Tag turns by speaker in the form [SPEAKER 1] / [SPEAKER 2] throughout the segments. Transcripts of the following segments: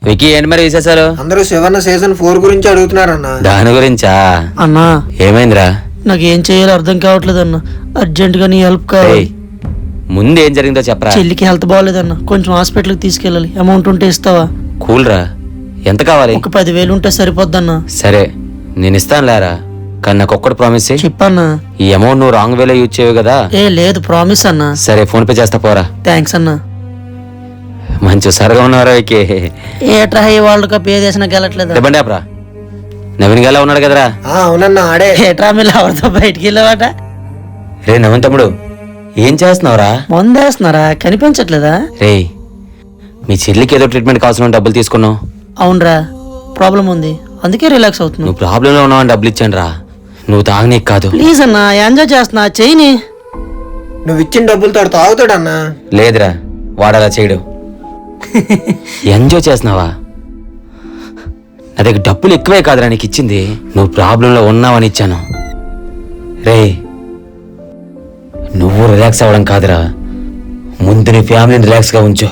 [SPEAKER 1] Wiki ఏంటి మరి విశేషాలు?
[SPEAKER 2] అందరూ శివన్న సీజన్ 4 గురించి అడుగుతున్నారన్న.
[SPEAKER 1] దాని గురించా
[SPEAKER 3] అన్నా?
[SPEAKER 1] ఏమైందిరా?
[SPEAKER 3] నాకు ఏం చేయాలో అర్థం కావట్లేదు అన్న. అర్జెంట్ గా నీ హెల్ప్ కావాలి.
[SPEAKER 1] ముందు ఏం జరిగిందో చెప్పరా.
[SPEAKER 3] చెల్లికి హెల్త్ బాగోలేదన్న, కొంచెం హాస్పిటల్కి తీసుకెళ్ళాలి. అమౌంట్ ఉంటే ఇస్తావా?
[SPEAKER 1] కూల్ రా, ఎంత కావాలి?
[SPEAKER 3] ఒక 10,000 ఉంటే సరిపోద్దన్నా.
[SPEAKER 1] సరే నేను ఇస్తాను లేరా, కానీ నాకు ఒక్కటి ప్రామిస్ చేయి.
[SPEAKER 3] చెప్పన్నా.
[SPEAKER 1] ఈ అమౌంట్ నువ్వు రాంగ్ వేలో యూజ్ చేయవు కదా?
[SPEAKER 3] ఏ లేదు, ప్రామిస్ అన్నా.
[SPEAKER 1] సరే ఫోన్ పే చేస్తా పోరా.
[SPEAKER 3] థ్యాంక్స్ అన్నా.
[SPEAKER 1] మంచి సరగా ఉన్నారా వికీ?
[SPEAKER 3] ఏట్రా ఈ వరల్డ్ కప్ ఏ దేశానికి వెళ్ళట్లేదు.
[SPEAKER 1] చెప్పండి అప్రా, నవీన్ గల్లా ఉన్నాడు కదరా?
[SPEAKER 2] అవునన్నా ఆడే.
[SPEAKER 3] ఏట్రా మీరు ఎవరితో బయటికి వెళ్ళావాట?
[SPEAKER 1] రే నవీన్ తమ్ముడు, ఏం చేస్తున్నావురా?
[SPEAKER 3] మందేస్తున్నారా? కనిపించట్లేదా?
[SPEAKER 1] రే మీ చెల్లికి ఏదో ట్రీట్మెంట్ కావాల్సిన డబ్బులు తీసుకున్నావు.
[SPEAKER 3] అవునరా, ప్రాబ్లం ఉంది, అందుకే రిలాక్స్ అవుతున్నావు.
[SPEAKER 1] నువ్వు ప్రాబ్లంలో ఉన్నావని డబ్బులు ఇచ్చాను రా, నువ్వు తాగనీకి కాదు.
[SPEAKER 3] ప్లీజ్ అన్నా, ఎంజాయ్ చేస్తున్నా, చెయ్యిని.
[SPEAKER 2] నువ్వు ఇచ్చిన డబ్బులతో తాగుతాడన్నా.
[SPEAKER 1] లేదురా, వాడు అలా చేయడు. ఎంజాయ్ చేస్తున్నావా? నా దగ్గర డబ్బులు ఎక్కువే కాదురా నీకు ఇచ్చింది, నువ్వు ప్రాబ్లంలో ఉన్నావని ఇచ్చాను. రే నువ్వు రిలాక్స్ అవ్వడం కాదురా, ముందు నీ ఫ్యామిలీని రిలాక్స్గా ఉంచు.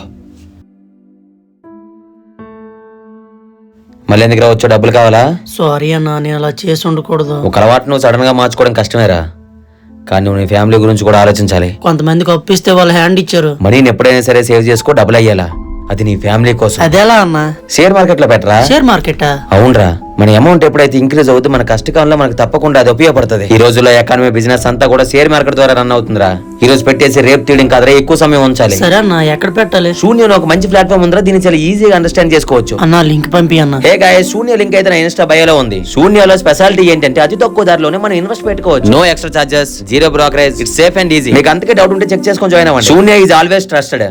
[SPEAKER 1] మళ్ళీ ఎందుకు వచ్చో డబ్బులు కావాలా?
[SPEAKER 3] సారీ అన్నా, నేను అలా చేసి ఉండకూడదు.
[SPEAKER 1] ఒక అలవాటు నువ్వు సడన్ గా మార్చుకోవడం కష్టమేరా, కానీ నువ్వు నీ ఫ్యామిలీ గురించి కూడా ఆలోచించాలి.
[SPEAKER 3] కొంతమందికి అప్పిస్తే వాళ్ళు హ్యాండ్ ఇచ్చారు.
[SPEAKER 1] మనీని ఎప్పుడైనా సరే సేవ్ చేసుకో, డబ్బులు అయ్యేలా. అది నీ ఫ్యామిలీ కోసం.
[SPEAKER 3] అదేలా అన్నా?
[SPEAKER 1] షేర్ మార్కెట్ లో పెట్టరా.
[SPEAKER 3] షేర్ మార్కెటా?
[SPEAKER 1] అవునరా, మన అమౌంట్ ఎప్పుడైతే ఇంక్రీజ్ అవుతుంది మన కష్టకాలంలో మనకు తప్పకుండా అది ఉపయోగపడుతుంది. ఈ రోజుల్లో ఎకానమీ బిజినెస్ అంతా కూడా షేర్ మార్కెట్ ద్వారా రన్ అవుతుందిరా. ఈ రోజు పెట్టేసి రేపు తీయడం కాదురా, ఎక్కువ సమయం ఉంచాలి.
[SPEAKER 3] సరే అన్నా, ఎక్కడ పెట్టాలి?
[SPEAKER 1] శూన్యం ఒక మంచి ప్లాట్ఫామ్ ఉందిరా, దీన్ని చాలా ఈజీగా అండర్స్టాండ్ చేసుకోవచ్చు.
[SPEAKER 3] అన్నా లింక్ పంపి అన్నా.
[SPEAKER 1] హే గాయ్స్, శూన్య లింక్ అయితే నా ఇన్స్టా బయోలో ఉంది. శూన్యలో స్పెషాలిటీ ఏంటంటే అతి తక్కువ ధరలోనే మనం ఇన్వెస్ట్ పెట్టుకోవచ్చు. No extra charges, zero brokerage, it's safe and easy. మీకు అంతకే డౌట్ ఉంటే చెక్ చేసుకొని జాయిన్ అవ్వండి. Shoonya is always trusted.